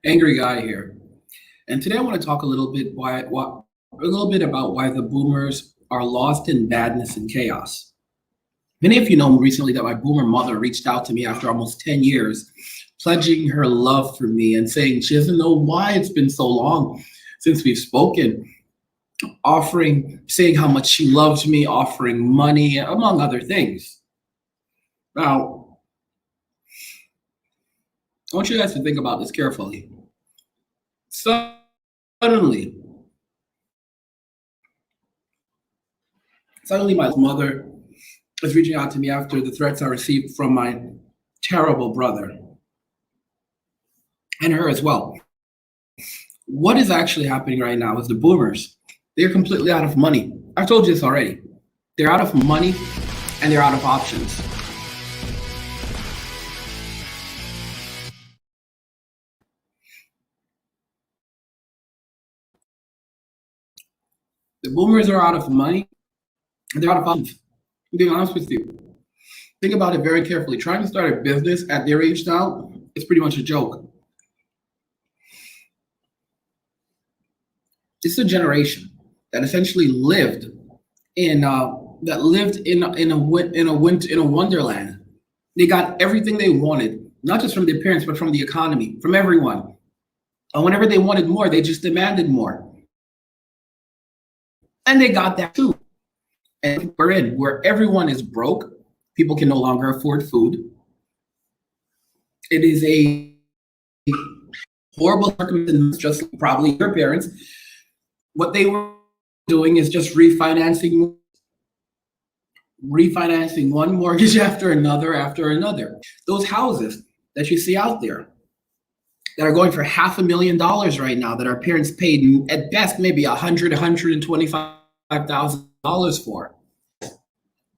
Angry guy here. And today I want to talk a little bit about why the boomers are lost in badness and chaos. Many of you know recently that my boomer mother reached out to me after almost 10 years, pledging her love for me and saying she doesn't know why it's been so long since we've spoken, saying how much she loves me, offering money, among other things. Now, I want you guys to think about this carefully. Suddenly, suddenly my mother is reaching out to me after the threats I received from my terrible brother and her as well. What is actually happening right now is the boomers, they're completely out of money. I've told you this already. They're out of money and they're out of options. The boomers are out of money and they're out of options. I'm being honest with you. Think about it very carefully. Trying to start a business at their age now is pretty much a joke. This is a generation that essentially lived in a wonderland. They got everything they wanted, not just from their parents, but from the economy, from everyone. And whenever they wanted more, they just demanded more. And they got that too. And we're in where everyone is broke. People can no longer afford food. It is a horrible circumstance, just like probably your parents. What they were doing is just refinancing one mortgage after another. Those houses that you see out there that are going for $500,000 right now, that our parents paid at best maybe $125,000 for.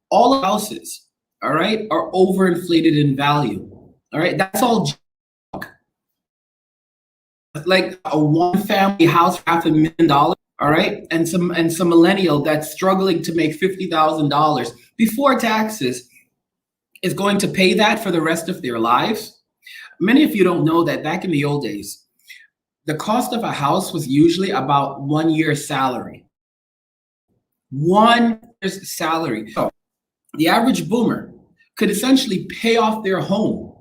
All the houses, all right, are overinflated in value. All right, that's all junk. Like a one-family house, $500,000. All right, and some millennial that's struggling to make $50,000 before taxes is going to pay that for the rest of their lives. Many of you don't know that back in the old days, the cost of a house was usually about 1 year's salary. 1 year's salary. So the average boomer could essentially pay off their home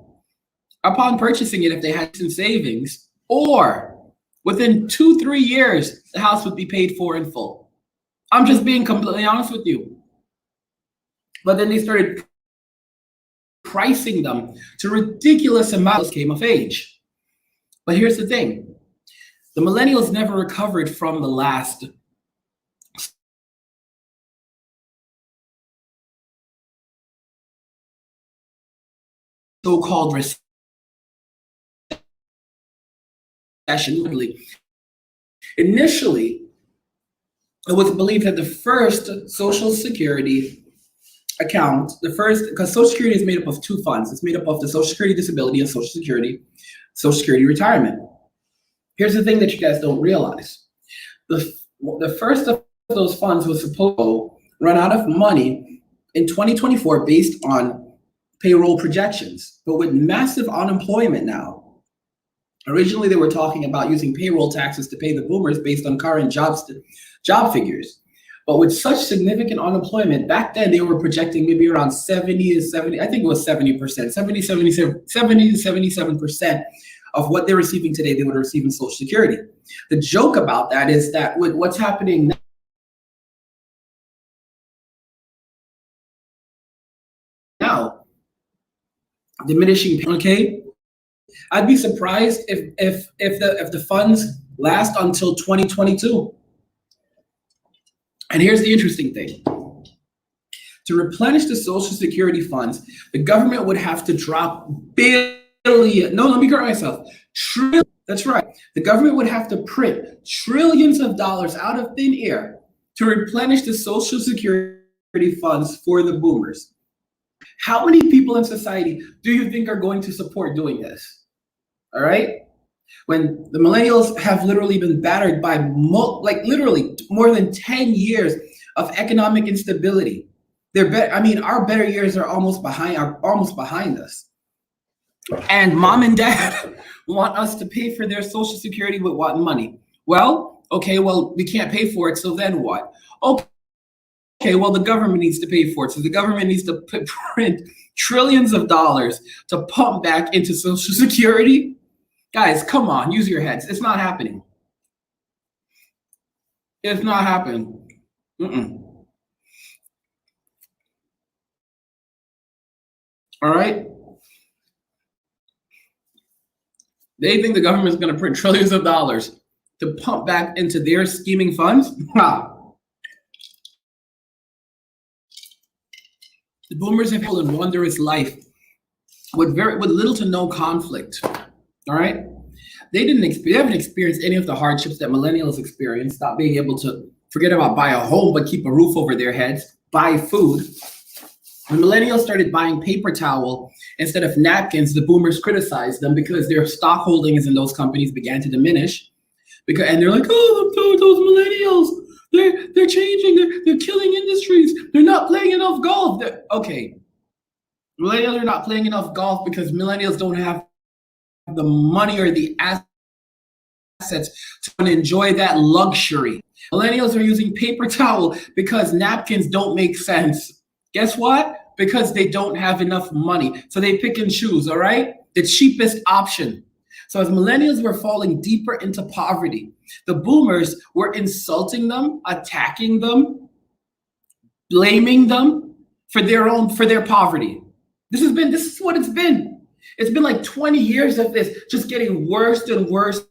upon purchasing it if they had some savings, or within 2-3 years, the house would be paid for in full. I'm just being completely honest with you. But then they started pricing them to ridiculous amounts came of age. But here's the thing. The millennials never recovered from the last so-called recession. Initially, it was believed that the first Social Security account, because Social Security is made up of two funds. It's made up of the Social Security Disability and Social Security Retirement. Here's the thing that you guys don't realize. The first of those funds was supposed to run out of money in 2024 based on payroll projections. But with massive unemployment now, originally they were talking about using payroll taxes to pay the boomers based on current job figures. But with such significant unemployment, back then they were projecting maybe around 70 to 70, I think it was 70%, 70 to 77% of what they're receiving today, they would receive in Social Security. The joke about that is that with what's happening now, diminishing, okay? I'd be surprised if the funds last until 2022. And here's the interesting thing. To replenish the Social Security funds, the government would have to drop let me correct myself. That's right. The government would have to print trillions of dollars out of thin air to replenish the Social Security funds for the boomers. How many people in society do you think are going to support doing this? All right? When the millennials have literally been battered by literally more than 10 years of economic instability. Our better years are almost behind us. And mom and dad want us to pay for their social security with what money? Well, okay, well, we can't pay for it, so then what? Okay, well, the government needs to pay for it. So the government needs to print trillions of dollars to pump back into social security. Guys, come on, use your heads. It's not happening. It's not happening. Mm-mm. All right? They think the government is going to print trillions of dollars to pump back into their scheming funds. The boomers have had a wondrous life with little to no conflict. All right, they haven't experienced any of the hardships that millennials experience. Not being able to forget about buy a home, but keep a roof over their heads, buy food. When millennials started buying paper towel instead of napkins, the boomers criticized them because their stock holdings in those companies began to diminish. And they're like, oh, those millennials, they're changing, they're killing industries, they're not playing enough golf. Okay, millennials are not playing enough golf because millennials don't have the money or the assets to enjoy that luxury. Millennials are using paper towel because napkins don't make sense. Guess what? Because they don't have enough money. So they pick and choose, all right? The cheapest option. So as millennials were falling deeper into poverty, the boomers were insulting them, attacking them, blaming them for their poverty. This is what it's been. It's been like 20 years of this, just getting worse and worse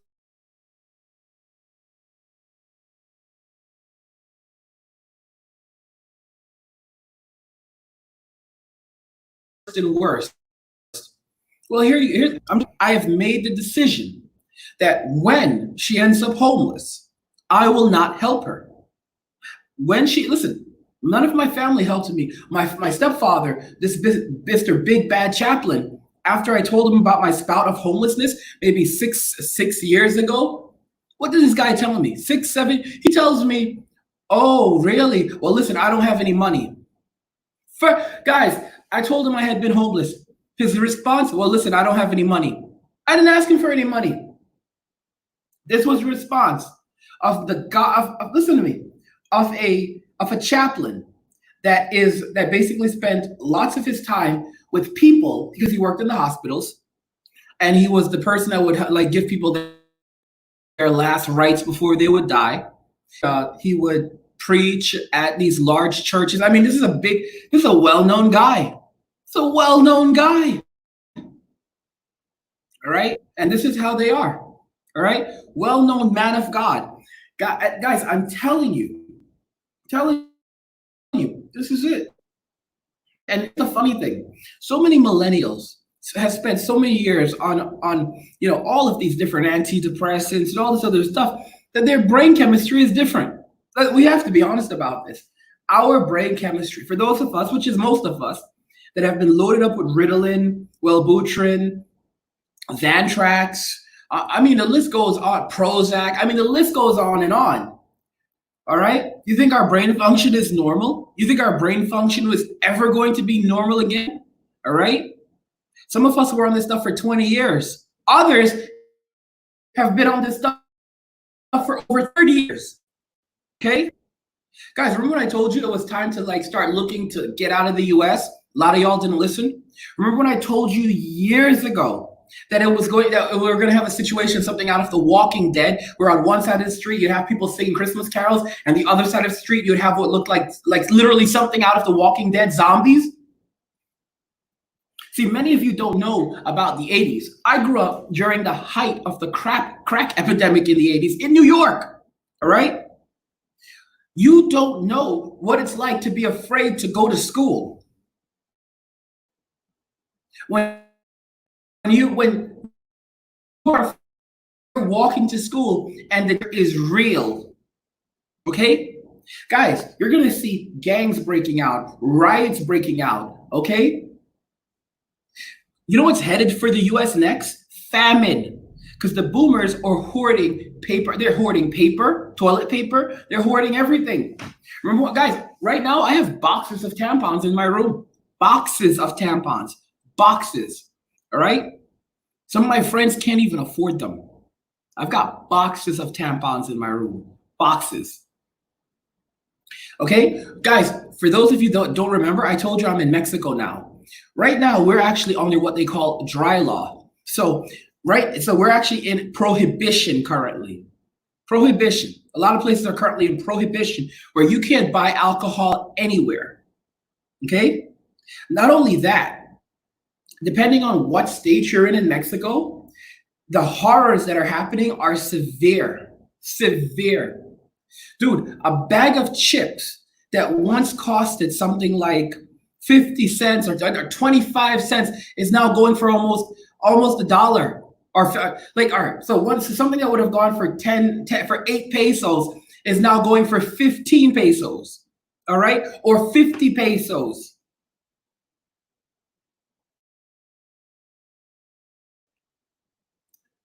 and worse. Well, I have made the decision that when she ends up homeless, I will not help her. Listen, none of my family helped me. My stepfather, this Mr. Big Bad Chaplain, after I told him about my spout of homelessness, maybe six years ago, what did this guy tell me? 6, 7? He tells me, oh, really? Well, listen, I don't have any money. Guys, I told him I had been homeless. His response, well, listen, I don't have any money. I didn't ask him for any money. This was the response of listen to me, of a chaplain that basically spent lots of his time with people because he worked in the hospitals, and he was the person that would like give people their last rites before they would die. He would preach at these large churches. I mean, this is a well-known guy. It's a well-known guy. All right, and this is how they are. All right, well-known man of God. Guys, I'm telling you, this is it. And it's a funny thing. So many millennials have spent so many years on all of these different antidepressants and all this other stuff that their brain chemistry is different. We have to be honest about this. Our brain chemistry, for those of us, which is most of us, that have been loaded up with Ritalin, Wellbutrin, Xantrax, I mean, the list goes on, Prozac, I mean, the list goes on and on. All right? You think our brain function is normal? You think our brain function was ever going to be normal again? All right? Some of us were on this stuff for 20 years. Others have been on this stuff for over 30 years. Okay? Guys, remember when I told you it was time to start looking to get out of the US? A lot of y'all didn't listen. Remember when I told you years ago that we were going to have a situation, something out of The Walking Dead, where on one side of the street you'd have people singing Christmas carols, and the other side of the street you'd have what looked like literally something out of The Walking Dead, zombies? See, many of you don't know about the 80s. I grew up during the height of the crack epidemic in the 80s in New York. All right? You don't know what it's like to be afraid to go to school. When you are walking to school and it is real, okay? Guys, you're gonna see gangs breaking out, riots breaking out, okay? You know what's headed for the US next? Famine. Because the boomers are hoarding paper. They're hoarding paper, toilet paper. They're hoarding everything. Remember what, guys, right now I have boxes of tampons in my room. Boxes of tampons. Boxes. All right? Some of my friends can't even afford them. I've got boxes of tampons in my room. Boxes. Okay, guys, for those of you that don't remember, I told you I'm in Mexico now. Right now, we're actually under what they call dry law. So we're actually in prohibition currently. Prohibition. A lot of places are currently in prohibition where you can't buy alcohol anywhere. Okay? Not only that, depending on what state you're in Mexico, the horrors that are happening are severe. Severe. Dude, a bag of chips that once costed something like 50 cents or 25 cents is now going for almost $1. So something that would have gone for 10 for 8 pesos is now going for 15 pesos. All right? Or 50 pesos.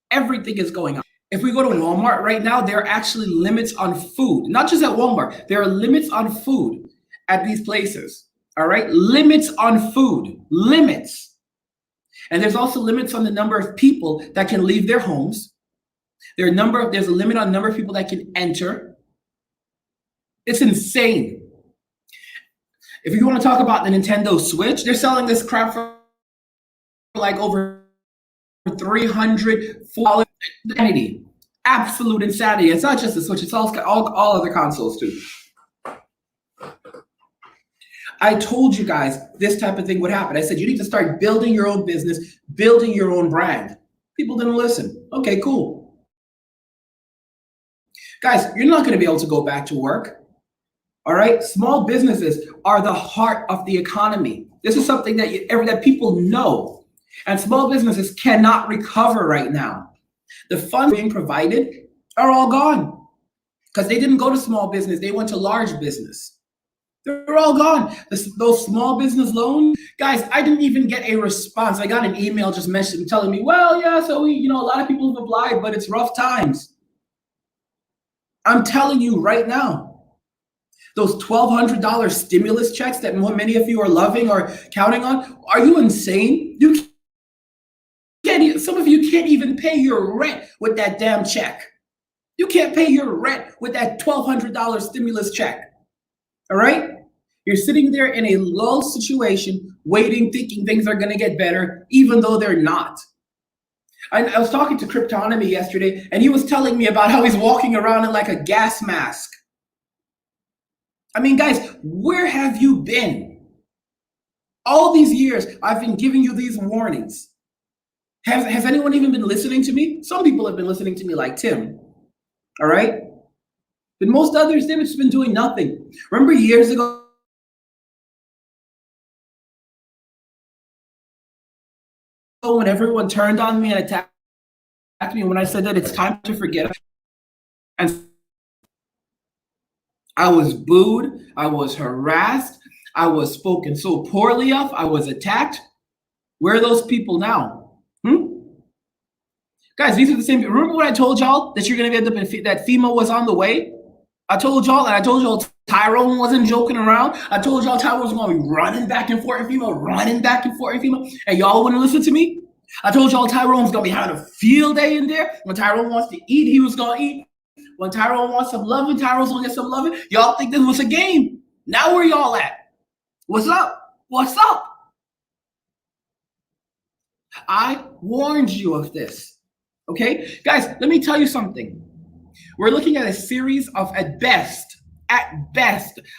Everything is going up. If we go to Walmart right now, there are actually limits on food. Not just at Walmart. There are limits on food at these places. All right? Limits on food. Limits. And there's also limits on the number of people that can leave their homes. There's a limit on the number of people that can enter. It's insane. If you want to talk about the Nintendo Switch, they're selling this crap for like over $300. Insanity. Absolute insanity. It's not just the Switch, it's all other consoles too. I told you guys this type of thing would happen. I said you need to start building your own business, building your own brand. People didn't listen. Okay, cool. Guys, you're not going to be able to go back to work. All right? Small businesses are the heart of the economy. This is something that people know. And small businesses cannot recover right now. The funds being provided are all gone because they didn't go to small business. They went to large business. They're all gone. Those small business loans, guys, I didn't even get a response. I got an email just messaging telling me, well, yeah, so a lot of people have applied, but it's rough times. I'm telling you right now, those $1,200 stimulus checks that many of you are loving or counting on, are you insane? Some of you can't even pay your rent with that damn check. You can't pay your rent with that $1,200 stimulus check. All right? You're sitting there in a lull situation, waiting, thinking things are going to get better, even though they're not. I was talking to Cryptonomy yesterday, and he was telling me about how he's walking around in like a gas mask. I mean, guys, where have you been? All these years, I've been giving you these warnings. Has anyone even been listening to me? Some people have been listening to me like Tim. All right? But most others, they've just been doing nothing. Remember years ago when everyone turned on me and attacked me when I said that it's time to forget? And I was booed. I was harassed. I was spoken so poorly of. I was attacked. Where are those people now? Guys, these are the same. Remember what I told y'all that you're going to end up in that FEMA was on the way? I told y'all Tyrone wasn't joking around. I told y'all Tyrone was going to be running back and forth in FEMA, and y'all wouldn't listen to me. I told y'all Tyrone's going to be having a field day in there. When Tyrone wants to eat, he was going to eat. When Tyrone wants some loving, Tyrone's going to get some loving. Y'all think this was a game. Now where y'all at? What's up? What's up? I warned you of this. Okay? Guys, let me tell you something. We're looking at a series of, at best,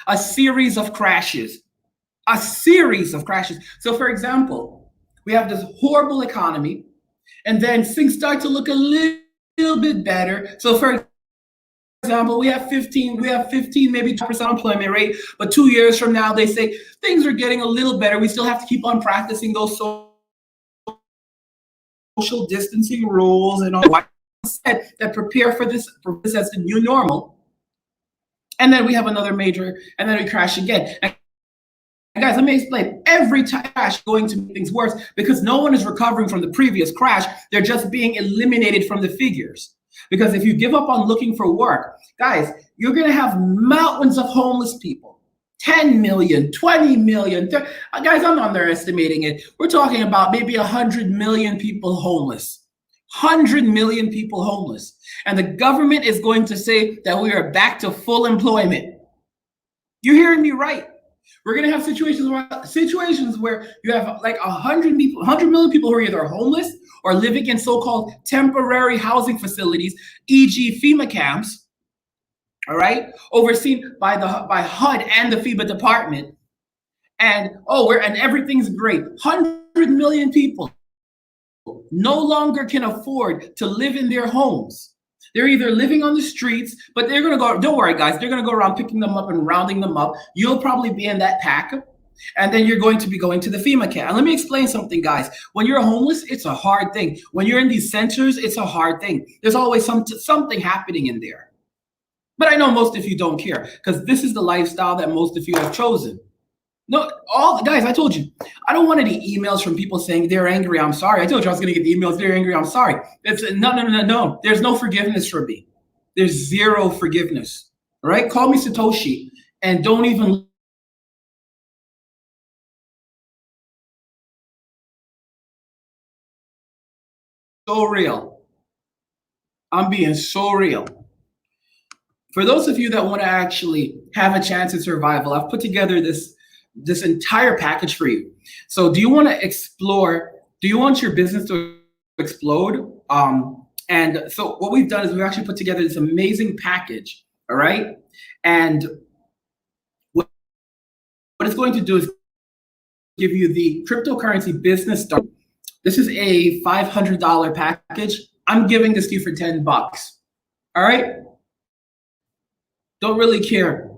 a series of crashes. A series of crashes. So, for example, we have this horrible economy, and then things start to look a little bit better. So, for example, we have 15, maybe 2% employment rate, but 2 years from now, they say things are getting a little better. We still have to keep on practicing those social distancing rules and all that prepare for this as the new normal. And then we have another major, and then we crash again. And guys, let me explain. Every crash is going to make things worse because no one is recovering from the previous crash. They're just being eliminated from the figures. Because if you give up on looking for work, guys, you're going to have mountains of homeless people, 10 million, 20 million. Guys, I'm underestimating it. We're talking about maybe 100 million people homeless. 100 million people homeless. And the government is going to say that we are back to full employment. You're hearing me right. We're going to have situations where you have like 100 people, 100 million people who are either homeless or living in so-called temporary housing facilities, e.g. FEMA camps, all right, overseen by HUD and the FEMA department. And everything's great. 100 million people no longer can afford to live in their homes. They're either living on the streets, but they're gonna go, don't worry guys, they're gonna go around picking them up and rounding them up. You'll probably be in that pack. And then you're going to be going to the FEMA camp. And let me explain something, guys. When you're homeless, it's a hard thing. When you're in these centers, it's a hard thing. There's always something happening in there. But I know most of you don't care because this is the lifestyle that most of you have chosen. No, all guys, I told you, I don't want any emails from people saying they're angry, I'm sorry. I told you I was going to get emails, they're angry, I'm sorry. It's no. There's no forgiveness for me. There's zero forgiveness. All right? Call me Satoshi and don't even so real. I'm being so real. For those of you that want to actually have a chance at survival, I've put together this entire package for you. So do you want to explore? Do you want your business to explode? And so what we've done is we've actually put together this amazing package, all right? And what it's going to do is give you the cryptocurrency business start. This is a $500 package. I'm giving this to you for 10 bucks, all right? Don't really care.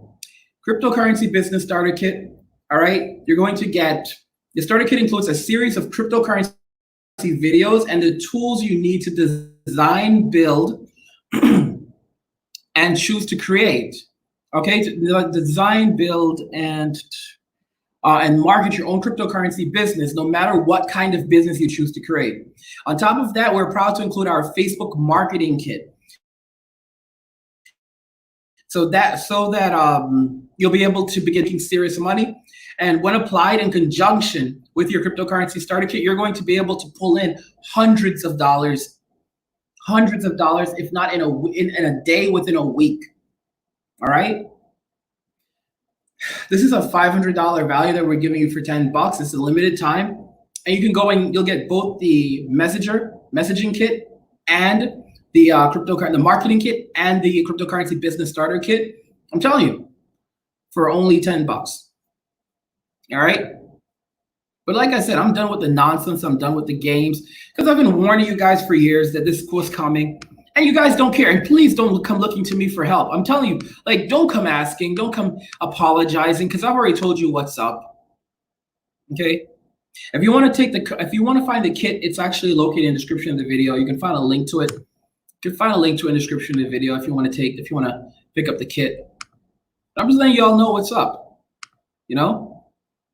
Cryptocurrency business starter kit. All right, you're going to get, the starter kit includes a series of cryptocurrency videos and the tools you need to design, build, and choose to create. Okay, to design, build, and market your own cryptocurrency business, no matter what kind of business you choose to create. On top of that, we're proud to include our Facebook marketing kit. So that you'll be able to begin making serious money. And when applied in conjunction with your cryptocurrency starter kit, you're going to be able to pull in hundreds of dollars, if not in a day, within a week. All right. This is a $500 value that we're giving you for 10 bucks. It's a limited time. And you can go and you'll get both the messaging kit and the the marketing kit and the cryptocurrency business starter kit. I'm telling you, for only 10 bucks. All right. But like I said, I'm done with the nonsense. I'm done with the games because I've been warning you guys for years that this was coming and you guys don't care. And please don't come looking to me for help. I'm telling you, like, don't come asking, don't come apologizing because I've already told you what's up. Okay. If you want to find the kit, it's actually located in the description of the video. You can find a link to it. You can find a link to it in the description of the video if you want to pick up the kit. I'm just letting y'all know what's up. You know?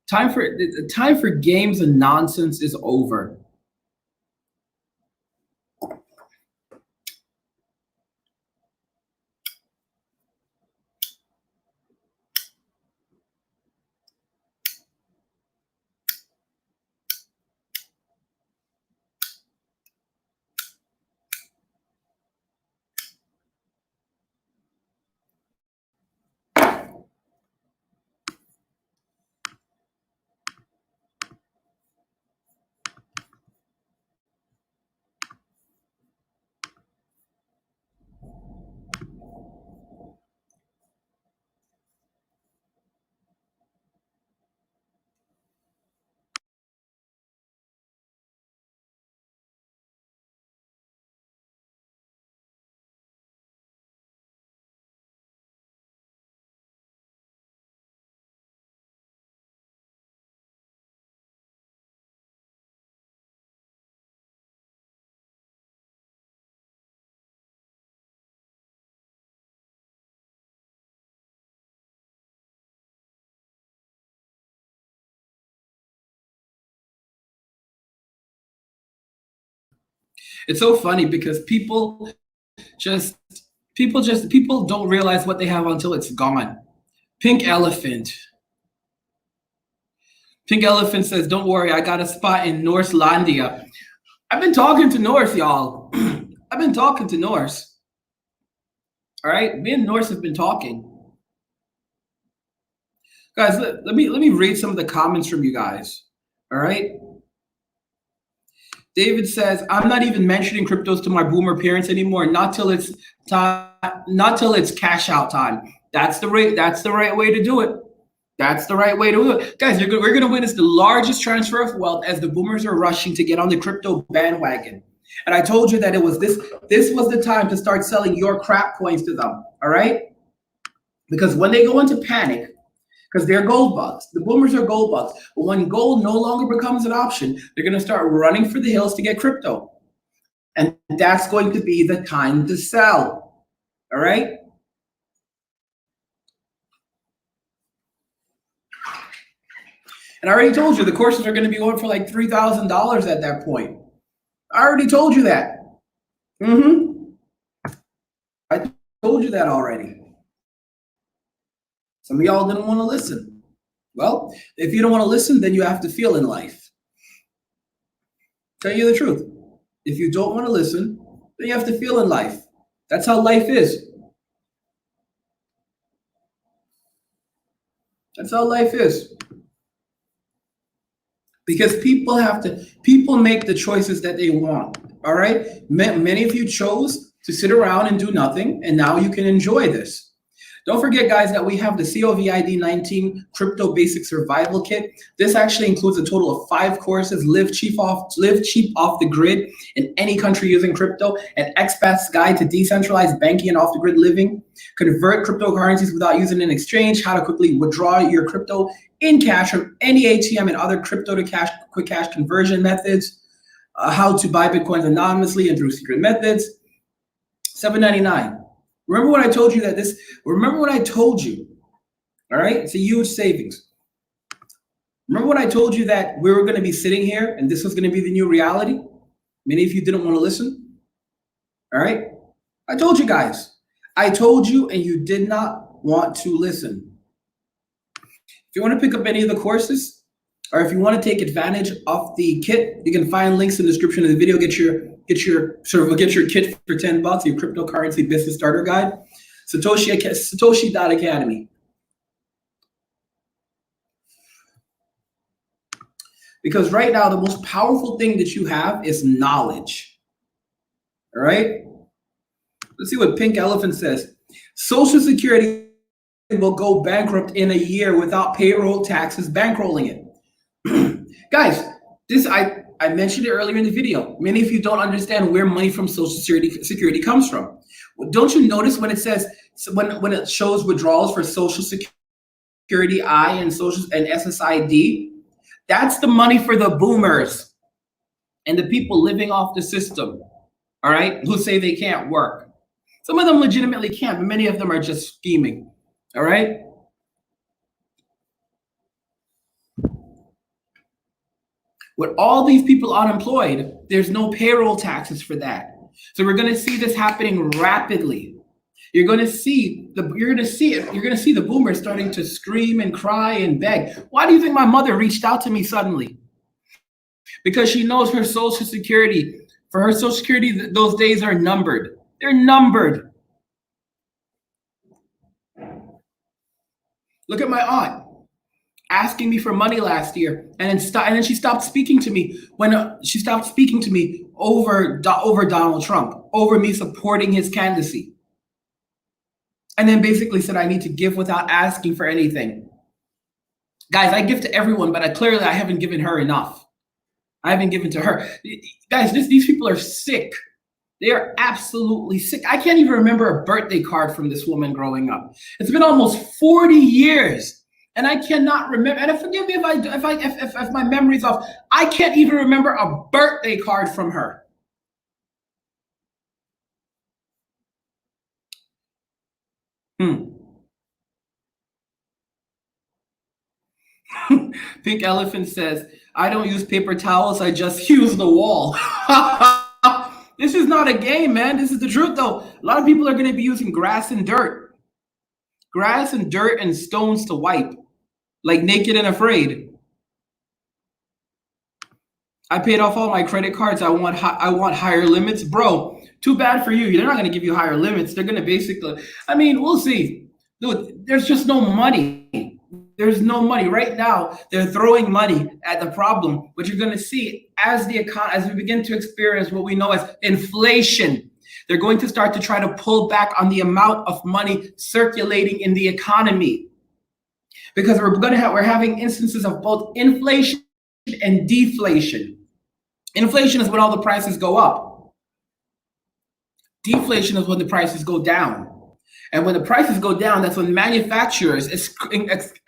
Time for games and nonsense is over. It's so funny because people don't realize what they have until it's gone. Pink elephant. Pink Elephant says, don't worry, I got a spot in Norselandia. I've been talking to Norse, y'all. I've been talking to Norse. All right, me and Norse have been talking. Guys, let me read some of the comments from you guys. All right. David says, I'm not even mentioning cryptos to my boomer parents anymore. Not till it's time, not till it's cash out time. That's the right way to do it. That's the right way to do it. Guys, we're going to witness the largest transfer of wealth as the boomers are rushing to get on the crypto bandwagon. And I told you that it was this was the time to start selling your crap coins to them. All right. Because when they go into panic, because they're gold bugs. The boomers are gold bugs. But when gold no longer becomes an option, they're going to start running for the hills to get crypto. And that's going to be the time to sell. All right? And I already told you the courses are going to be going for like $3,000 at that point. I already told you that. I told you that already. Some of y'all didn't want to listen. Well, if you don't want to listen, then you have to feel in life. Tell you the truth. If you don't want to listen, then you have to feel in life. That's how life is. That's how life is. Because people make the choices that they want. All right? Many of you chose to sit around and do nothing, and now you can enjoy this. Don't forget, guys, that we have the COVID-19 Crypto Basic Survival Kit. This actually includes a total of 5 courses: live cheap off the grid in any country using crypto, an expat's guide to decentralized banking and off the grid living, convert cryptocurrencies without using an exchange, how to quickly withdraw your crypto in cash from any ATM and other crypto to cash quick cash conversion methods, how to buy Bitcoins anonymously and through secret methods. $7.99. Remember when I told you that remember when I told you, all right, it's a huge savings. Remember when I told you that we were going to be sitting here and this was going to be the new reality? Many of you didn't want to listen. All right. I told you guys. I told you and you did not want to listen. If you want to pick up any of the courses, or if you want to take advantage of the kit, you can find links in the description of the video. Get your kit for $10, your cryptocurrency business starter guide. Satoshi.academy. Because right now the most powerful thing that you have is knowledge. All right? Let's see what Pink Elephant says. Social Security will go bankrupt in a year without payroll taxes bankrolling it. Guys, I mentioned it earlier in the video. Many of you don't understand where money from Social Security comes from. Don't you notice when it says when it shows withdrawals for Social Security I and SSID? That's the money for the boomers and the people living off the system. All right, who say they can't work. Some of them legitimately can't, but many of them are just scheming. All right. With all these people unemployed, there's no payroll taxes for that. So we're going to see this happening rapidly. You're going to see the boomers starting to scream and cry and beg. Why do you think my mother reached out to me suddenly? Because she knows for her Social Security, those days are numbered. They're numbered. Look at my aunt. Asking me for money last year, and then she stopped speaking to me over Donald Trump, over me supporting his candidacy, and then basically said I need to give without asking for anything. Guys, I give to everyone, but I haven't given her enough. I haven't given to her. Guys, these people are sick. They are absolutely sick. I can't even remember a birthday card from this woman growing up. It's been almost 40 years. And I cannot remember, and forgive me if my memory's off, I can't even remember a birthday card from her. Pink Elephant says, I don't use paper towels, I just use the wall. This is not a game, man. This is the truth, though. A lot of people are going to be using grass and dirt. Grass and dirt and stones to wipe. Like Naked and Afraid. I paid off all my credit cards. I want higher limits, bro. Too bad for you. They're not going to give you higher limits. They're going to basically. I mean, we'll see. Dude, there's just no money. There's no money right now. They're throwing money at the problem. What you're going to see as we begin to experience what we know as inflation, they're going to start to try to pull back on the amount of money circulating in the economy, because we're having instances of both inflation and deflation. Inflation is when all the prices go up. Deflation is when the prices go down. And when the prices go down, that's when manufacturers,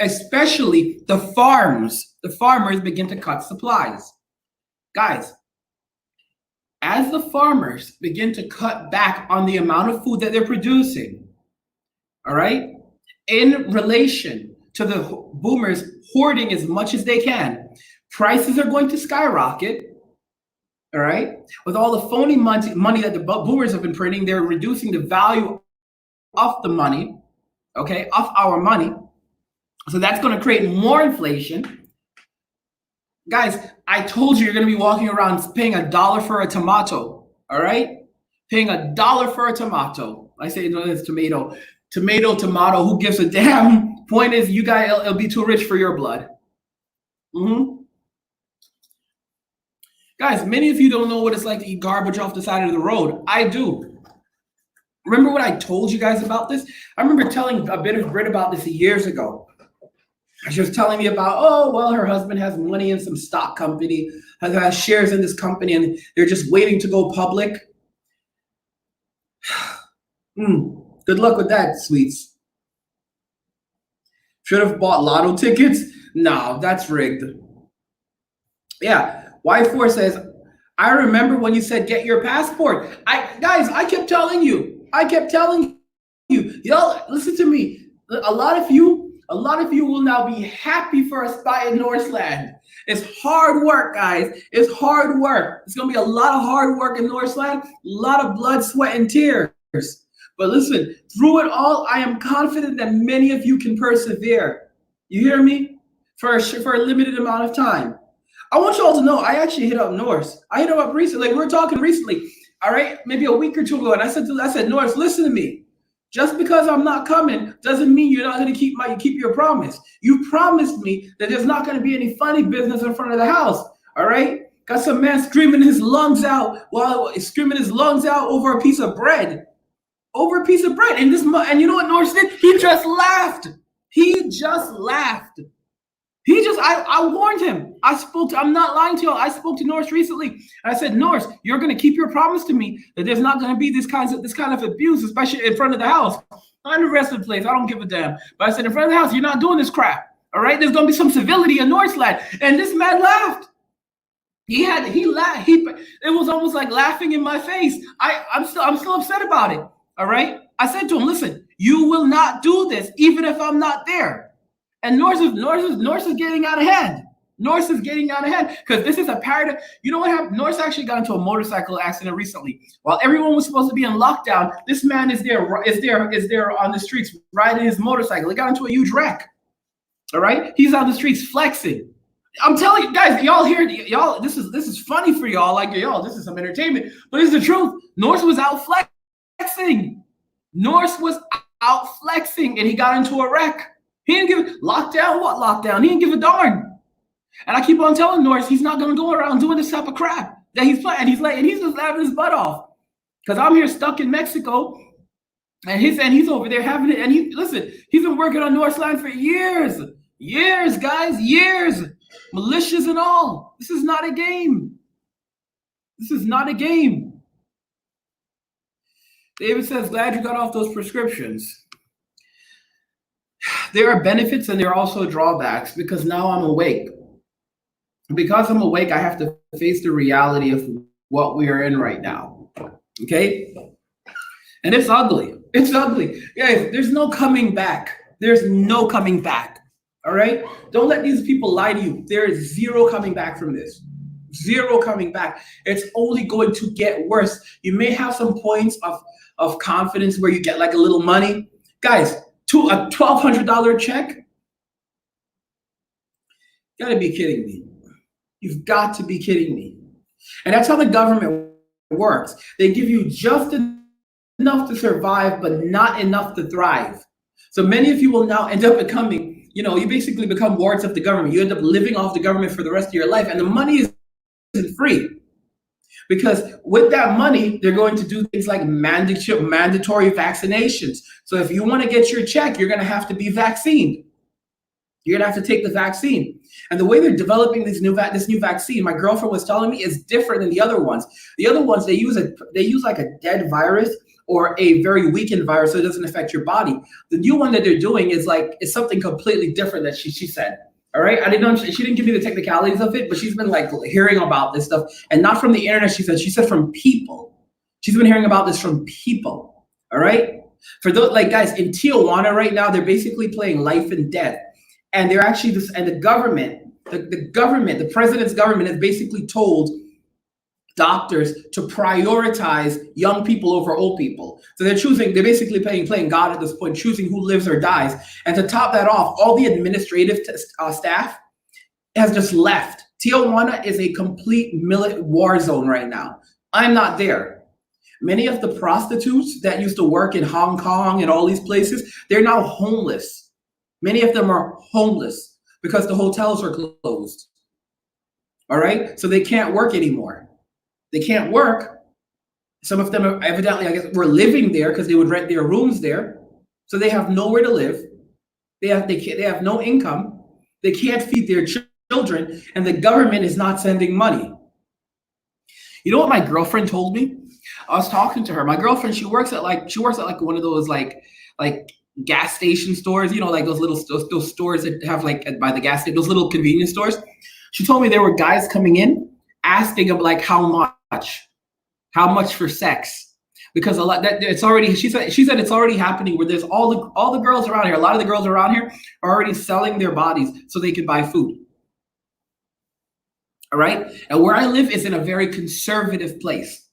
especially the farmers begin to cut supplies. Guys, as the farmers begin to cut back on the amount of food that they're producing, all right, in relation to the boomers hoarding as much as they can, prices are going to skyrocket. All right, with all the phony money that the boomers have been printing, they're reducing the value of the money, okay, of our money. So that's going to create more inflation. Guys, I told you you're going to be walking around paying $1 for a tomato. All right, paying $1 for a tomato. I say no, it's tomato. Tomato. Who gives a damn? Point is, you guys, it'll be too rich for your blood. Guys, many of you don't know what it's like to eat garbage off the side of the road. I do. Remember what I told you guys about this? I remember telling a bit of Brit about this years ago. She was telling me about, oh, well, her husband has money in some stock company, has shares in this company, and they're just waiting to go public. Good luck with that, sweets. Should have bought lotto tickets? No, that's rigged. Yeah, Y4 says, I remember when you said get your passport. Guys, I kept telling you. Y'all, listen to me. A lot of you will now be happy for a spot in Northland. It's hard work, guys. It's hard work. It's going to be a lot of hard work in Northland, a lot of blood, sweat, and tears. But listen, through it all, I am confident that many of you can persevere. You hear me? For a limited amount of time. I want y'all to know, I actually hit up Norse. I hit him up recently. Like, we were talking recently, all right, maybe a week or two ago, and I said, Norse, listen to me. Just because I'm not coming doesn't mean you're not going to keep your promise. You promised me that there's not going to be any funny business in front of the house. All right, got some man screaming his lungs out over a piece of bread, and you know what Norse did? He just laughed. I warned him. I'm not lying to y'all. I spoke to Norse recently. And I said, Norse, you're going to keep your promise to me that there's not going to be this kind of abuse, especially in front of the house. Not in the rest of the place. I don't give a damn. But I said, in front of the house, you're not doing this crap. All right? There's going to be some civility in Norseland. And this man laughed. He laughed. It was almost like laughing in my face. I'm still upset about it. All right? I said to him, listen, you will not do this, even if I'm not there. And Norse is getting out of hand. Norse is getting out of hand because this is a paradigm. You know what happened? Norse actually got into a motorcycle accident recently. While everyone was supposed to be in lockdown, this man is there on the streets riding his motorcycle. He got into a huge wreck. All right, he's on the streets flexing. I'm telling you guys, y'all. This is funny for y'all. Like y'all, this is some entertainment, but it's the truth. Norse was out flexing. And he got into a wreck. He didn't give lockdown. What lockdown? He didn't give a darn. And I keep on telling Norse he's not going to go around doing this type of crap that he's playing. And he's just laughing his butt off because I'm here stuck in Mexico, and he's over there having it. And he's been working on Northland for years, guys, years, militias and all. This is not a game. David says, glad you got off those prescriptions. There are benefits and there are also drawbacks because now I'm awake. Because I'm awake, I have to face the reality of what we are in right now. Okay? And it's ugly. Guys, there's no coming back. All right? Don't let these people lie to you. There is zero coming back from this. Zero coming back. It's only going to get worse. You may have some points of confidence where you get like a little money. Guys, to a $1,200 check? You gotta be kidding me. You've got to be kidding me. And that's how the government works. They give you just enough to survive, but not enough to thrive. So many of you will now end up becoming, you basically become wards of the government. You end up living off the government for the rest of your life. And the money isn't free. Because with that money, they're going to do things like mandatory vaccinations. So if you want to get your check, you're going to have to be vaccinated. You're going to have to take the vaccine. And the way they're developing this new vaccine, my girlfriend was telling me, is different than the other ones. The other ones, they use like a dead virus or a very weakened virus, so it doesn't affect your body. The new one that they're doing is something completely different that she said. All right, I didn't know, she didn't give me the technicalities of it, but she's been hearing about this stuff, and not from the internet. She said from people. She's been hearing about this from people. All right, for those guys in Tijuana right now, they're basically playing life and death, and they're actually the government, the president's government has basically told doctors to prioritize young people over old people. So they're basically playing God at this point, choosing who lives or dies. And to top that off, all the administrative staff has just left. Tijuana is a complete war zone right now. I'm not there. Many of the prostitutes that used to work in Hong Kong and all these places, they're now homeless. Many of them are homeless because the hotels are closed. All right? So they can't work anymore. They can't work. Some of them are evidently, I guess, were living there because they would rent their rooms there. So they have nowhere to live. They have no income. They can't feed their children, and the government is not sending money. You know what my girlfriend told me? I was talking to her. My girlfriend, she works at one of those like gas station stores, like those stores that have by the gas station, those little convenience stores. She told me there were guys coming in asking them how much for sex, because it's already, she said it's already happening where there's all the girls around here, a lot of the girls around here are already selling their bodies so they can buy food. All right, and where I live is in a very conservative place.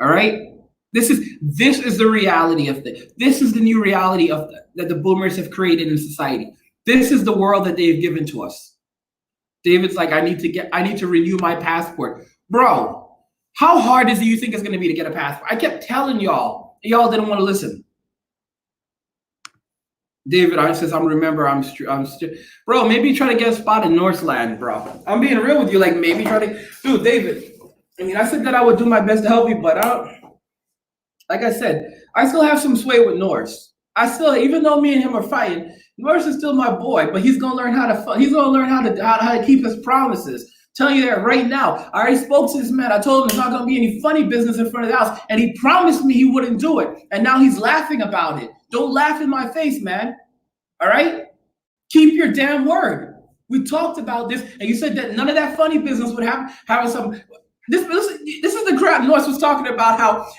All right, this is the reality of this is the new reality that the boomers have created in society. This is the world that they've given to us. David's like, I need to renew my passport. Bro, how hard do you think it's going to be to get a passport? I kept telling y'all didn't want to listen. David, bro, maybe try to get a spot in Northland, bro. I'm being real with you, maybe try to, dude, David, I said that I would do my best to help you, but like I said, I still have some sway with Norse. Even though me and him are fighting, Norse is still my boy, but he's gonna learn how to keep his promises. Tell you that right now. I already spoke to this man. I told him there's not gonna be any funny business in front of the house, and he promised me he wouldn't do it. And now he's laughing about it. Don't laugh in my face, man. All right? Keep your damn word. We talked about this, and you said that none of that funny business would have some. This is the crap Norse was talking about, how,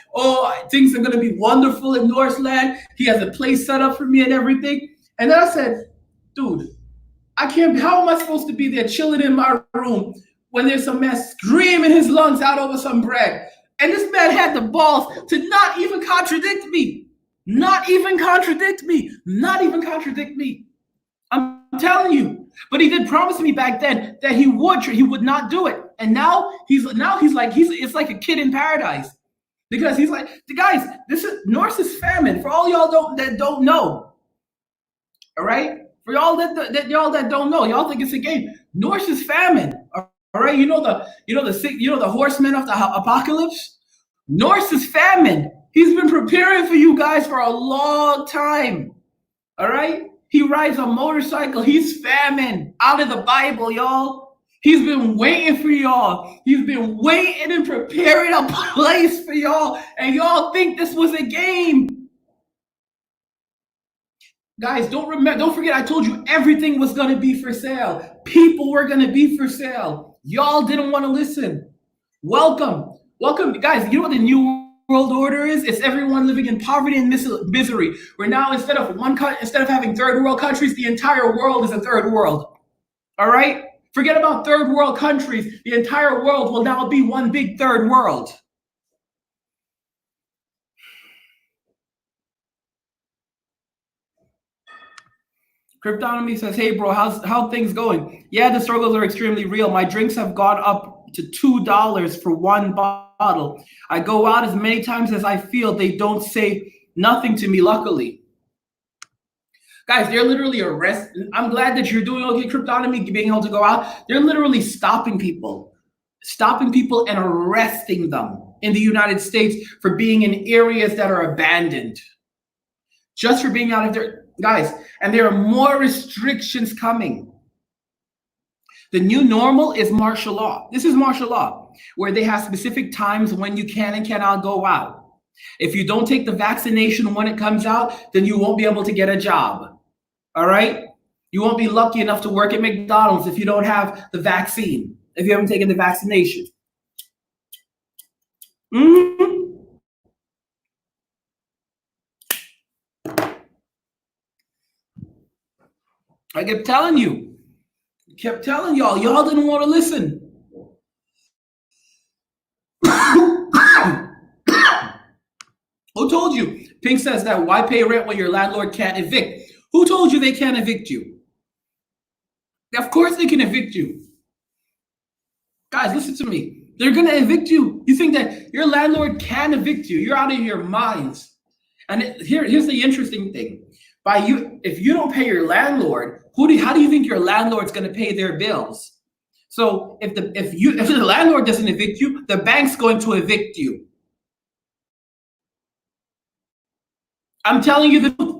things are going to be wonderful in Norseland. He has a place set up for me and everything. And then I said, dude, how am I supposed to be there chilling in my room when there's some man screaming his lungs out over some bread? And this man had the balls to not even contradict me. Not even contradict me. I'm telling you. But he did promise me back then that he would not do it. And now he's it's like a kid in paradise. Because he's like, guys, this is Norse's famine. For all y'all that don't know. All right? For y'all that don't know, y'all think it's a game. Norse's famine. All right? You know the horsemen of the apocalypse? Norse's famine. He's been preparing for you guys for a long time. All right? He rides a motorcycle. He's famine. Out of the Bible, y'all. He's been waiting for y'all. He's been waiting and preparing a place for y'all. And y'all think this was a game. Guys, don't forget I told you everything was going to be for sale. People were going to be for sale. Y'all didn't want to listen. Welcome. Guys, you know what the new world order is? It's everyone living in poverty and misery. Where now instead of having third world countries, the entire world is a third world. All right? Forget about third world countries. The entire world will now be one big third world. Cryptonomy says, hey bro, how things going? Yeah, the struggles are extremely real. My drinks have gone up to $2 for one bottle. I go out as many times as I feel. They don't say nothing to me, luckily. Guys, they're literally arresting. I'm glad that you're doing okay, Cryptonomy, being able to go out. They're literally stopping people and arresting them in the United States for being in areas that are abandoned. Just for being out of there. Guys, and there are more restrictions coming. The new normal is martial law. This is martial law, where they have specific times when you can and cannot go out. If you don't take the vaccination when it comes out, then you won't be able to get a job. All right? You won't be lucky enough to work at McDonald's if you don't have the vaccine, if you haven't taken the vaccination. I kept telling you. Kept telling y'all. Y'all didn't want to listen. Who told you? Pink says that why pay rent when your landlord can't evict? Who told you they can't evict you? Of course they can evict you. Guys, listen to me. They're going to evict you. You think that your landlord can evict you? You're out of your minds. And here's the interesting thing. If you don't pay your landlord, how do you think your landlord's going to pay their bills? So if the landlord doesn't evict you, the bank's going to evict you. I'm telling you the truth.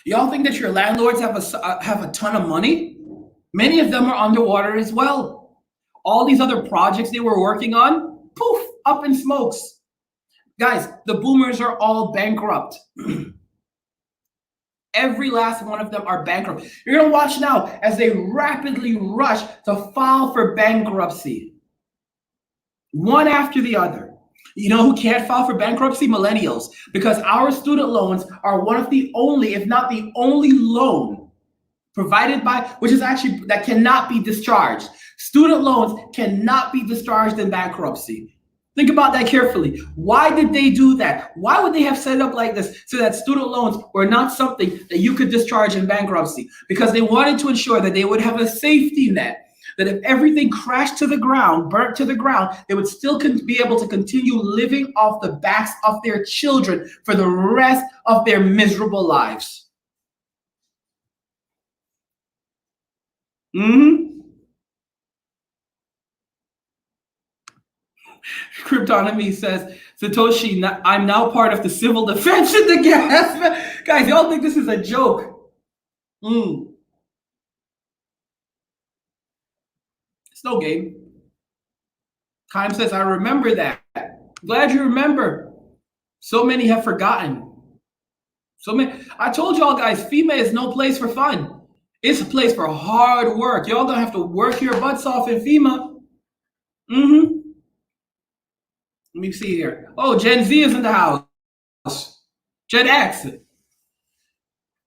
Y'all think that your landlords have a ton of money? Many of them are underwater as well. All these other projects they were working on, poof, up in smokes. Guys, the boomers are all bankrupt. Every last one of them are bankrupt. You're going to watch now as they rapidly rush to file for bankruptcy. One after the other. You know who can't file for bankruptcy? Millennials. Because our student loans are one of the only, if not the only loan provided by, which is actually, that cannot be discharged. Student loans cannot be discharged in bankruptcy. Think about that carefully. Why did they do that? Why would they have set it up like this so that student loans were not something that you could discharge in bankruptcy? Because they wanted to ensure that they would have a safety net, that if everything crashed to the ground, burnt to the ground, they would still be able to continue living off the backs of their children for the rest of their miserable lives. Cryptonomy says, Satoshi, I'm now part of the civil defense in the gas. Guys, y'all think this is a joke? It's no game. Kaim says, I remember that. Glad you remember. So many have forgotten. I told y'all guys, FEMA is no place for fun. It's a place for hard work. Y'all gonna have to work your butts off in FEMA. Let me see here. Oh, Gen Z is in the house. Gen X.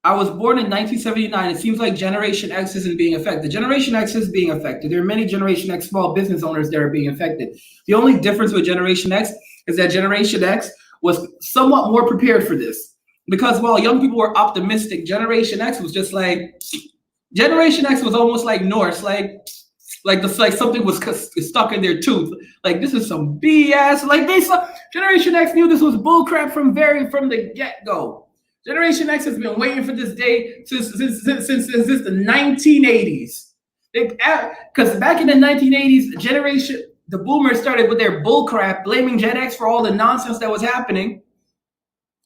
I was born in 1979. It seems like Generation X isn't being affected. Generation X is being affected. There are many Generation X small business owners that are being affected. The only difference with Generation X is that Generation X was somewhat more prepared for this. Because while young people were optimistic, Generation X was just like, Generation X was almost like Norse, like something was stuck in their tooth. Like, this is some BS. Like, Generation X knew this was bullcrap from the get-go. Generation X has been waiting for this day since the 1980s. Because back in the 1980s, the boomers started with their bullcrap, blaming Gen X for all the nonsense that was happening.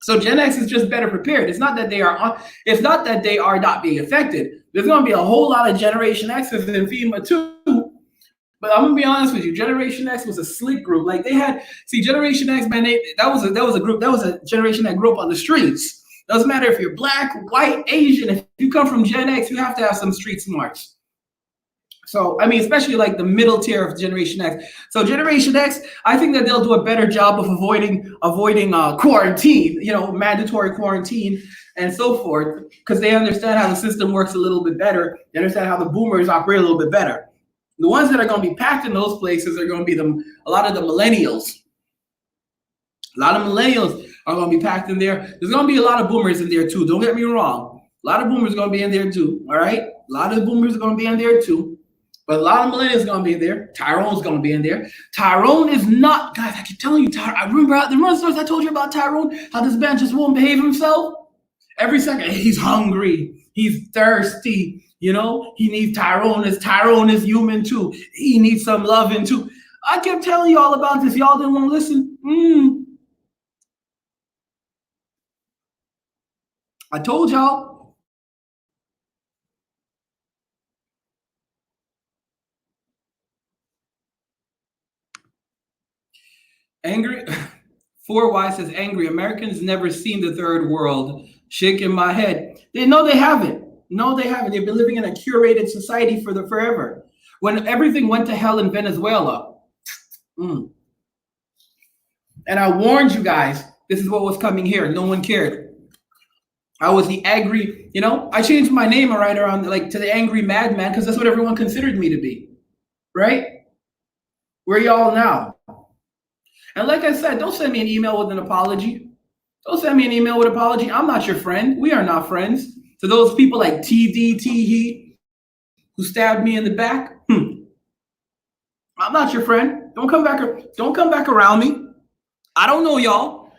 So Gen X is just better prepared. It's not that they are not being affected. There's going to be a whole lot of Generation X's in FEMA too. But I'm gonna be honest with you, Generation X was a slick group. Like Generation X, man, that was a generation that grew up on the streets. Doesn't matter if you're black, white, Asian. If you come from Gen X, you have to have some street smarts. So, I mean, especially like the middle tier of Generation X. So Generation X, I think that they'll do a better job of avoiding quarantine, mandatory quarantine and so forth, because they understand how the system works a little bit better. They understand how the boomers operate a little bit better. The ones that are going to be packed in those places are going to be a lot of the millennials. A lot of millennials are going to be packed in there. There's going to be a lot of boomers in there too. Don't get me wrong. A lot of boomers are going to be in there too. All right. A lot of boomers are going to be in there too. But a lot of millennials are going to be in there. Tyrone's going to be in there. Tyrone is not, guys, I keep telling you, I remember the stories I told you about Tyrone, how this man just won't behave himself. Every second, he's hungry. He's thirsty. You know, he needs Tyrone is human too. He needs some loving too. I kept telling you all about this. Y'all didn't want to listen. I told y'all. Angry. 4Y says, angry. Americans never seen the third world. Shaking my head. They know they haven't. No, they haven't. They've been living in a curated society for forever. When everything went to hell in Venezuela. And I warned you guys, this is what was coming here. No one cared. I was the angry, you know, I changed my name right around like to the angry madman because that's what everyone considered me to be. Right? Where y'all now? And like I said, don't send me an email with an apology. Don't send me an email with an apology. I'm not your friend. We are not friends. To those people like TDT who stabbed me in the back, I'm not your friend. Don't come back around me. I don't know y'all.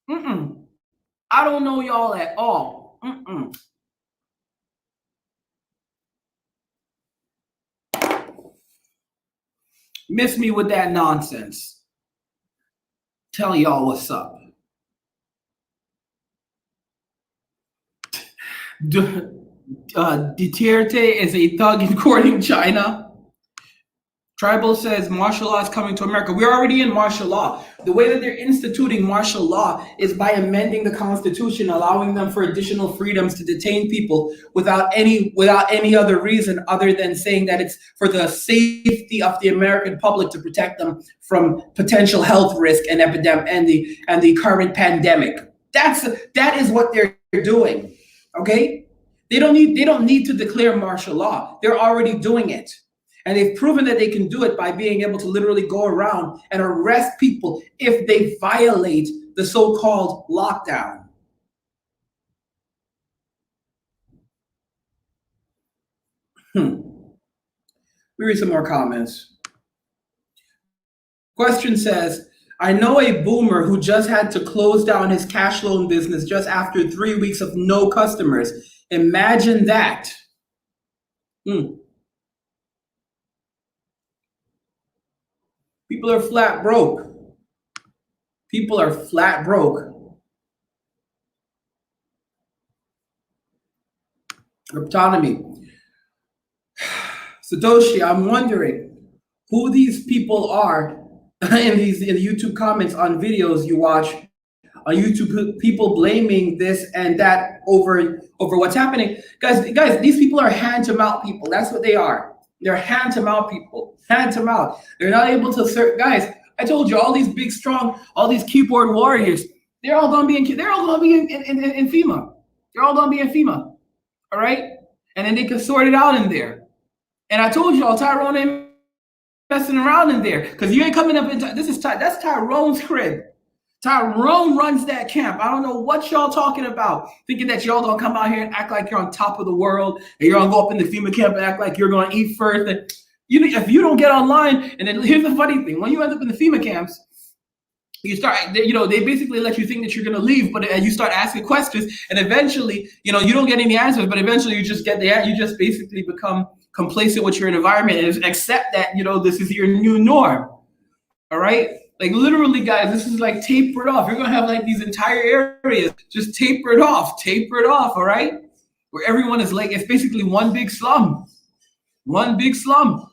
I don't know y'all at all. Miss me with that nonsense. Tell y'all what's up. Duterte is a thug in courting China. Tribal says martial law is coming to America. We're already in martial law. The way that they're instituting martial law is by amending the Constitution, allowing them for additional freedoms to detain people without any other reason other than saying that it's for the safety of the American public to protect them from potential health risk and epidemic and the current pandemic. That is what they're doing. Okay? They don't need to declare martial law. They're already doing it. And they've proven that they can do it by being able to literally go around and arrest people if they violate the so-called lockdown. We read some more comments. Question says, I know a boomer who just had to close down his cash loan business just after 3 weeks of no customers. Imagine that. People are flat broke. People are flat broke. Autonomy. Satoshi, I'm wondering who these people are in the YouTube comments on videos you watch on YouTube, people blaming this and that over what's happening. Guys, these people are hand-to-mouth people. That's what they are. They're hand-to-mouth people. Hand-to-mouth. They're not able to serve. Guys, I told you, all these big, strong, all these keyboard warriors, they're all going to be in FEMA. They're all going to be in FEMA. All right? And then they can sort it out in there. And I told you all, Tyrone ain't messing around in there because you ain't coming up into that's Tyrone's crib. Tyrone runs that camp. I don't know what y'all talking about, thinking that y'all don't come out here and act like you're on top of the world and you're gonna go up in the FEMA camp and act like you're gonna eat first. And if you don't get online, and then here's the funny thing: when you end up in the FEMA camps, you start, they basically let you think that you're gonna leave, but you start asking questions, and eventually, you don't get any answers, but eventually you just get there. You just basically become complacent with your environment and accept that this is your new norm. All right. Like literally, guys, this is like tapered off. You're gonna have like these entire areas just tapered off, all right? Where everyone is like, it's basically one big slum. One big slum.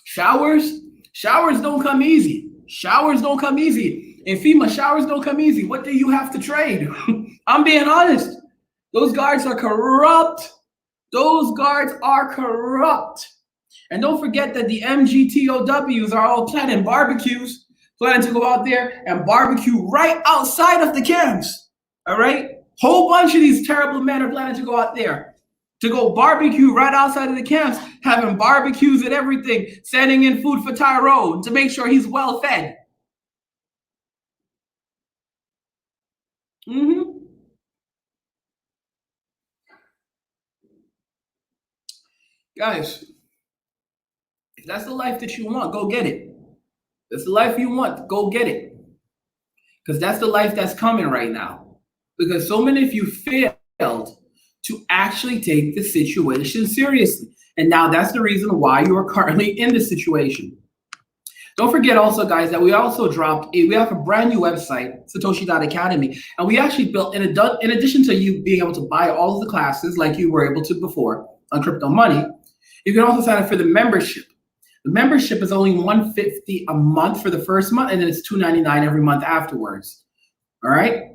Showers don't come easy. Showers don't come easy. In FEMA, showers don't come easy. What do you have to trade? I'm being honest. Those guards are corrupt. Those guards are corrupt. And don't forget that the MGTOWs are all planning barbecues, planning to go out there and barbecue right outside of the camps. All right? Whole bunch of these terrible men are planning to go out there to go barbecue right outside of the camps, having barbecues and everything, sending in food for Tyrone to make sure he's well fed. Mm-hmm. Guys, if that's the life that you want, go get it. That's the life you want, go get it. Because that's the life that's coming right now. Because so many of you failed to actually take the situation seriously. And now that's the reason why you are currently in this situation. Don't forget also, guys, that we also we have a brand new website, Satoshi Academy, and we actually built, in addition to you being able to buy all of the classes like you were able to before on crypto money, you can also sign up for the membership. The membership is only $150 a month for the first month, and then it's $299 every month afterwards. All right.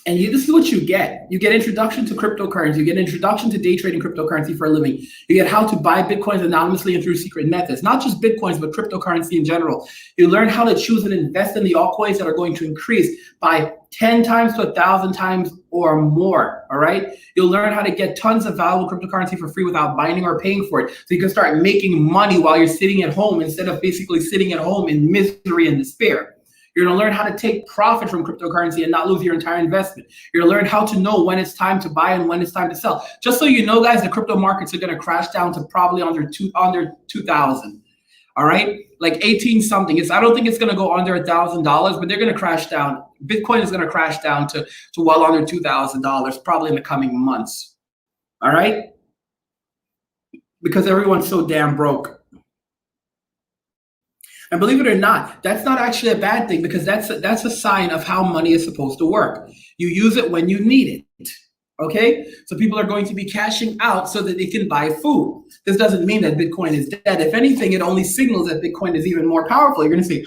And this is what you get. You get introduction to cryptocurrency. You get introduction to day trading cryptocurrency for a living. You get how to buy Bitcoins anonymously and through secret methods. Not just Bitcoins, but cryptocurrency in general. You learn how to choose and invest in the altcoins that are going to increase by 10 times to 1,000 times or more, all right? You'll learn how to get tons of valuable cryptocurrency for free without binding or paying for it. So you can start making money while you're sitting at home instead of basically sitting at home in misery and despair. You're going to learn how to take profit from cryptocurrency and not lose your entire investment. You're going to learn how to know when it's time to buy and when it's time to sell. Just so you know, guys, the crypto markets are going to crash down to probably under 2,000. All right, like 18 something. I don't think it's going to go under $1,000, but they're going to crash down. Bitcoin is going to crash down to well under $2,000 probably in the coming months. All right, because everyone's so damn broke. And believe it or not, that's not actually a bad thing, because that's a sign of how money is supposed to work. You use it when you need it. Okay? So people are going to be cashing out so that they can buy food. This doesn't mean that Bitcoin is dead. If anything, it only signals that Bitcoin is even more powerful. You're going to say,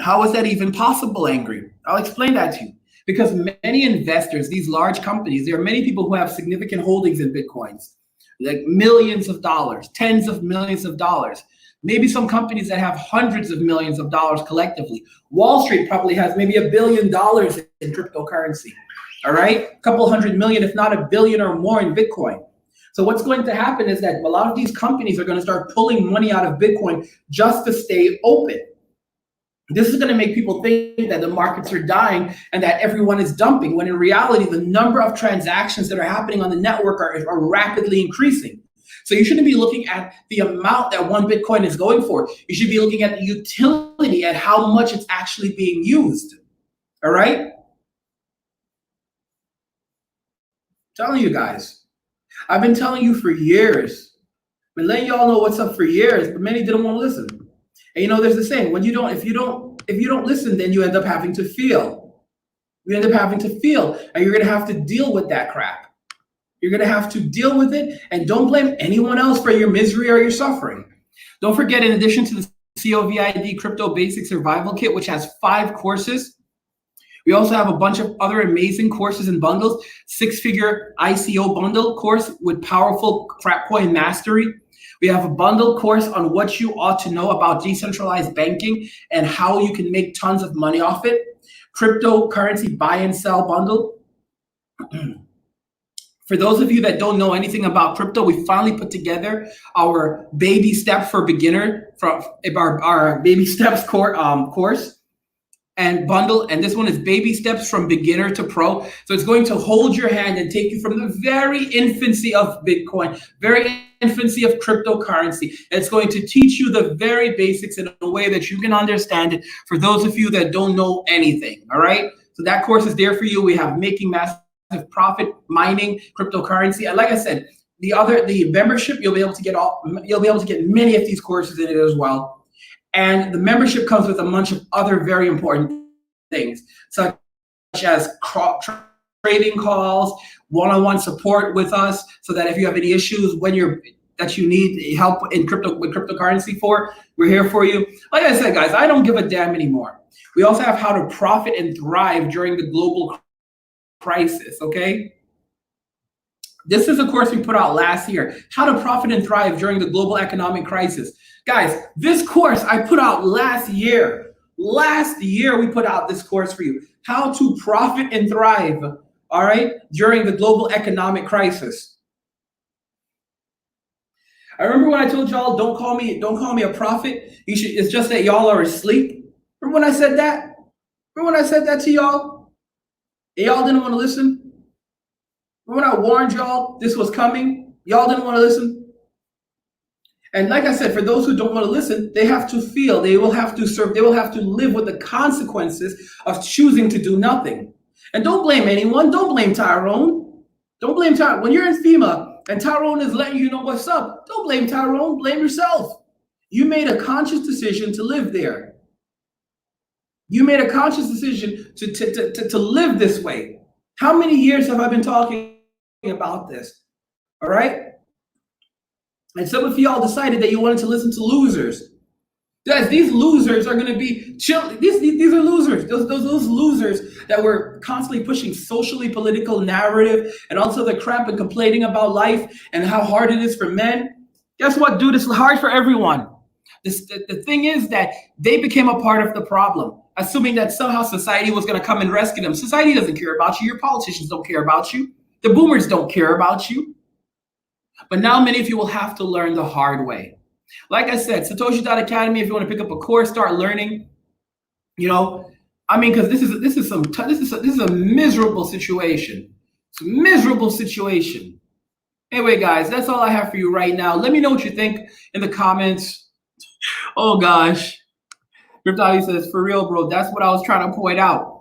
how is that even possible, Angry? I'll explain that to you. Because many investors, these large companies, there are many people who have significant holdings in Bitcoins, like millions of dollars, tens of millions of dollars. Maybe some companies that have hundreds of millions of dollars collectively. Wall Street probably has maybe $1 billion in cryptocurrency. All right, a couple hundred million, if not $1 billion or more in Bitcoin. So what's going to happen is that a lot of these companies are going to start pulling money out of Bitcoin just to stay open. This is going to make people think that the markets are dying and that everyone is dumping, when in reality, the number of transactions that are happening on the network are rapidly increasing. So you shouldn't be looking at the amount that one Bitcoin is going for. You should be looking at the utility and how much it's actually being used. All right? I'm telling you guys. I've been telling you for years. I've been letting y'all know what's up for years, but many didn't want to listen. And you know, there's the saying, if you don't listen, then you end up having to feel. You end up having to feel, and you're gonna have to deal with that crap. You're going to have to deal with it, and don't blame anyone else for your misery or your suffering. Don't forget, in addition to the COVID Crypto Basic Survival Kit, which has 5 courses, we also have a bunch of other amazing courses and bundles. 6-figure ICO bundle course with powerful crap coin mastery. We have a bundle course on what you ought to know about decentralized banking and how you can make tons of money off it. Cryptocurrency buy and sell bundle. For those of you that don't know anything about crypto, we finally put together our baby steps for beginner, from our baby steps course and bundle. And this one is baby steps from beginner to pro. So it's going to hold your hand and take you from the very infancy of Bitcoin, very infancy of cryptocurrency. It's going to teach you the very basics in a way that you can understand it, for those of you that don't know anything. All right. So that course is there for you. We have making massive profit mining cryptocurrency, and like I said, the membership, you'll be able to get many of these courses in it as well. And the membership comes with a bunch of other very important things, such as trading calls, one-on-one support with us, so that if you have any issues that you need help with cryptocurrency we're here for you. Like I said, guys, I don't give a damn anymore. We also have how to profit and thrive during the global crisis, okay? This is a course we put out last year, how to profit and thrive during the global economic crisis. Guys, this course I put out last year. Last year we put out this course for you, how to profit and thrive, all right, during the global economic crisis. I remember when I told y'all, don't call me a prophet. It's just that y'all are asleep. Remember when I said that? Remember when I said that to y'all? Y'all didn't want to listen. When I warned y'all this was coming, y'all didn't want to listen. And like I said, for those who don't want to listen, they have to feel, they will have to serve, they will have to live with the consequences of choosing to do nothing. And don't blame anyone. Don't blame Tyrone. Don't blame Tyrone. When you're in FEMA and Tyrone is letting you know what's up, don't blame Tyrone. Blame yourself. You made a conscious decision to live there. You made a conscious decision to live this way. How many years have I been talking about this? All right? And some of y'all decided that you wanted to listen to losers. Guys, these losers are going to be chill. These are losers. Those losers that were constantly pushing socially political narrative and also the crap and complaining about life and how hard it is for men. Guess what, dude? It's hard for everyone. The thing is that they became a part of the problem, assuming that somehow society was going to come and rescue them. Society doesn't care about you. Your politicians don't care about you. The boomers don't care about you. But now many of you will have to learn the hard way. Like I said, Satoshi.Academy, if you want to pick up a course, start learning. You know, I mean, because this is a miserable situation. It's a miserable situation. Anyway, guys, that's all I have for you right now. Let me know what you think in the comments. Oh gosh. Riptide says, for real, bro, that's what I was trying to point out.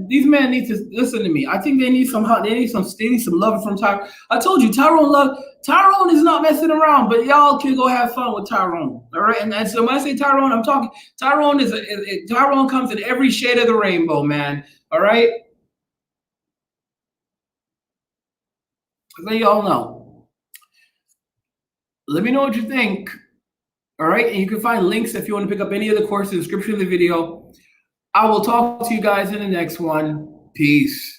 These men need to listen to me. I think they need some love from Tyrone. I told you, Tyrone is not messing around, but y'all can go have fun with Tyrone. All right. And so when I say Tyrone, I'm talking Tyrone Tyrone comes in every shade of the rainbow, man. All right. Let y'all know. Let me know what you think. All right. And you can find links if you want to pick up any of the courses in the description of the video. I will talk to you guys in the next one. Peace.